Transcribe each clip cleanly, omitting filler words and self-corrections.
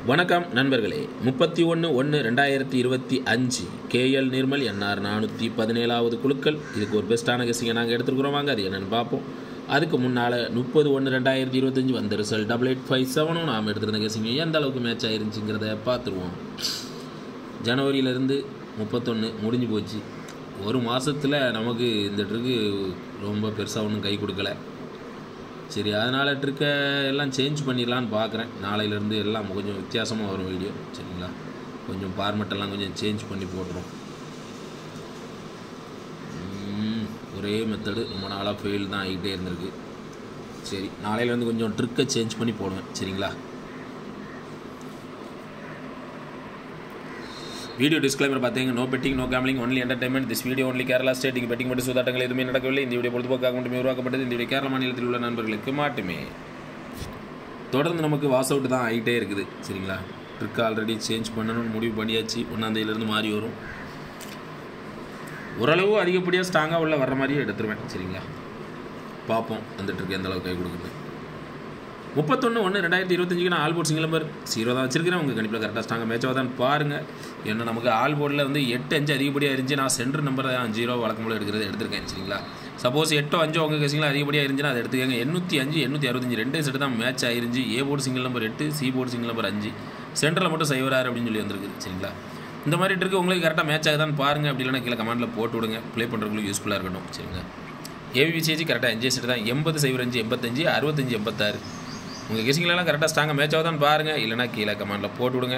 வணக்கம் நண்பர்களே. 31/1/2025 KL Nirmal NR 417வது குழுக்கள். இதுக்கு ஒரு பெஸ்ட்டான கெஸ்ஸிங்கை நாங்கள் எடுத்துருக்குறோம். வாங்க அது என்னென்னு பார்ப்போம். அதுக்கு முன்னால் 30/1/2025 வந்த ரிசல்ட் 8857 நாம் எடுத்துருந்த கெஸ்ஸிங்க எந்த அளவுக்கு மேட்ச் ஆயிருந்துச்சுங்கிறத பார்த்துருவோம். ஜனவரியிலேருந்து 31 முடிஞ்சு போச்சு. ஒரு மாதத்தில் நமக்கு இந்த ட்ரிக்கு ரொம்ப பெருசாக ஒன்றும் கை கொடுக்கல. சரி, அதனால் ட்ரிக்கை எல்லாம் சேஞ்ச் பண்ணிடலான்னு பார்க்குறேன். நாளையிலேருந்து எல்லாம் கொஞ்சம் வித்தியாசமாக வரும் வீடியோ. சரிங்களா, கொஞ்சம் ஃபார்மெட்டெல்லாம் கொஞ்சம் சேஞ்ச் பண்ணி போட்டுரும். ஒரே மெத்தடு ரொம்ப நாளாக ஃபெயில் தான் ஆகிட்டே இருந்திருக்கு. சரி, நாளையிலேருந்து கொஞ்சம் ட்ரிக்கை சேஞ்ச் பண்ணி போடுவேன். சரிங்களா. வீடியோ டிஸ்க்ளைமர் பார்த்தீங்க. No betting, no gambling, only entertainment. This video only Kerala stating betting மட்டும் சூதாட்டங்கள் எதுவுமே நடக்கவில்லை. இந்த வீடியோ பொழுதுபோக்காக மட்டுமே உருவாக்கப்பட்டது. இந்த வீடியோ கேரள மாநிலத்தில் உள்ள நண்பர்களுக்கு மட்டுமே. தொடர்ந்து நமக்கு வாஸ் அவுட் தான் ஆகிட்டே இருக்குது. சரிங்களா, ட்ரிக் ஆல்ரெடி சேஞ்ச் பண்ணணும்னு முடிவு பண்ணியாச்சு. 1ஆந்தேதியிலேருந்து மாறி வரும். ஓரளவு அதிகப்படியாக ஸ்ட்ராங்காக உள்ள வர்ற மாதிரியே எடுத்துருவேன். சரிங்களா, பார்ப்போம் அந்த ட்ரிக் எந்த அளவுக்கு கை கொடுக்குது. 31/1/2025 நான் ஆல் போர்ட் சிங்கிள் நம்பர் 0 தான் வச்சிருக்கிறேன். உங்கள் கணிப்பில் கரெக்டாக ஸ்ட்ராங்காக மேட்சாக தான் பாருங்கள். ஏன்னா நமக்கு ஆல் போர்டில் வந்து 8-5 அதிகப்படியாக இருந்துச்சு. நான் சென்டர் நம்பர் 0 வழக்கம் போல் எடுத்திருக்கேன். சரிங்களா, சப்போஸ் 8-5 உங்கள் கெஸ்ஸிங்கில் அதிகப்படியாக இருந்துச்சுன்னா அதை எடுத்துக்கங்க. 805 865 ரெண்டே செட்டு தான் மேட்ச் ஆயிருந்துச்சு. A board single number 8, C board single number 5, சென்டரில் மட்டும் 0 அப்படின்னு சொல்லி வந்திருக்கு. சரிங்களா, இந்த மாதிரி ட்ரிக்கு உங்களுக்கு கரெக்டாக மேட்ச் ஆகுதான்னு பாருங்கள். அப்படி இல்லைனா கீழே கமெண்ட்டில் போட்டு விடுங்க. ப்ளே பண்ணுறவங்களுக்கு யூஸ்ஃபுல்லாக இருக்கட்டும். சரிங்களா, ஏபிசிஹெச் கரெக்டாக 5 செட்டு தான். 80-05 85 65 86 உங்கள் கெஸ்ஸிங்லாம் கரெக்டாக ஸ்ட்ராங்காக மேட்ச் ஆகுதான்னு பாருங்கள். இல்லைனா கீழே கமெண்டில் போட்டு விடுங்க.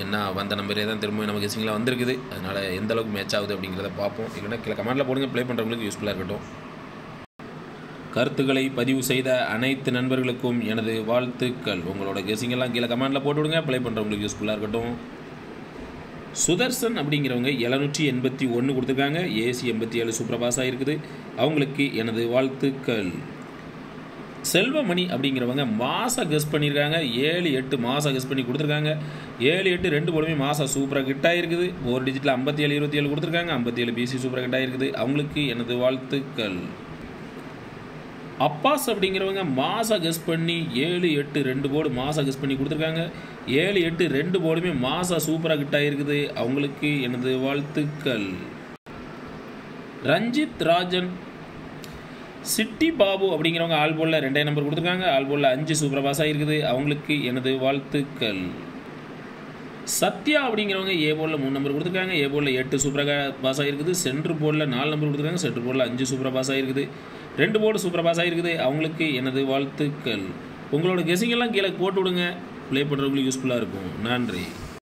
என்ன வந்த நம்பரே தான் திரும்ப நம்ம கெஸ்ஸிங்கில் வந்திருக்குது. அதனால் எந்த அளவுக்கு மேட்ச் ஆகுது அப்படிங்கிறத பார்ப்போம். இல்லைனா கீழே கமெண்டில் போடுங்க. ப்ளே பண்ணுறவங்களுக்கு யூஸ்ஃபுல்லாக இருக்கட்டும். கருத்துக்களை பதிவு செய்த அனைத்து நண்பர்களுக்கும் எனது வாழ்த்துக்கள். உங்களோட கெஸ்ஸிங்கெல்லாம் கீழே கமெண்டில் போட்டு விடுங்க. ப்ளே பண்ணுறவங்களுக்கு யூஸ்ஃபுல்லாக இருக்கட்டும். சுதர்சன் அப்படிங்கிறவங்க 781 கொடுத்துருக்காங்க. ஏசி 87 சூப்பர் பாஸ் ஆகிருக்குது. அவங்களுக்கு எனது வாழ்த்துக்கள். செல்வமணி அப்படிங்கிறவங்க மாதம் கெஸ் பண்ணியிருக்காங்க. 7-8 மாதம் கெஸ் பண்ணி கொடுத்துருக்காங்க. 7-8 ரெண்டு போலுமே மாதம் சூப்பராக கிட் ஆகிருக்குது. ஒரு டிஜிட்டில் 57-27 கொடுத்துருக்காங்க. 57 பிசி சூப்பராக கிட் ஆகிருக்குது. அவங்களுக்கு எனது வாழ்த்துக்கள். அப்பாஸ் அப்படிங்கிறவங்க மாதம் கெஸ் பண்ணி 7-8 ரெண்டு போர்டு மாதம் கெஸ் பண்ணி கொடுத்துருக்காங்க. 7-8 ரெண்டு போர்டுமே மாதம் சூப்பராக கிட் ஆகிருக்குது. அவங்களுக்கு எனது வாழ்த்துக்கள். ரஞ்சித் ராஜன் சிட்டி பாபு அப்படிங்கிறவங்க ஆல் போலில் 2 நம்பர் கொடுத்துருக்காங்க. ஆல் போலில் 5 சூப்பர் பாஸ் ஆகிருக்குது. அவங்களுக்கு எனது வாழ்த்துக்கள். சத்யா அப்படிங்கிறவங்க ஏ போலில் 3 நம்பர் கொடுத்துருக்காங்க. ஏ போலில் 8 சூப்பராக பாஸ் ஆகிருக்குது. சென்ட்ரு போர்டில் 4 நம்பர் கொடுத்துருக்காங்க. சென்ட்ரு போர்டில் 5 சூப்பராக பாஸ் ஆகிருக்குது. 2 போர்டு சூப்பராக பாஸ் ஆகிருக்குது. அவங்களுக்கு எனது வாழ்த்துக்கள். உங்களோட கெஸ்ஸிங்கெல்லாம் கீழே போட்டு விடுங்க. ப்ளே பண்ணுறவங்களுக்கு யூஸ்ஃபுல்லாக இருக்கும். நன்றி.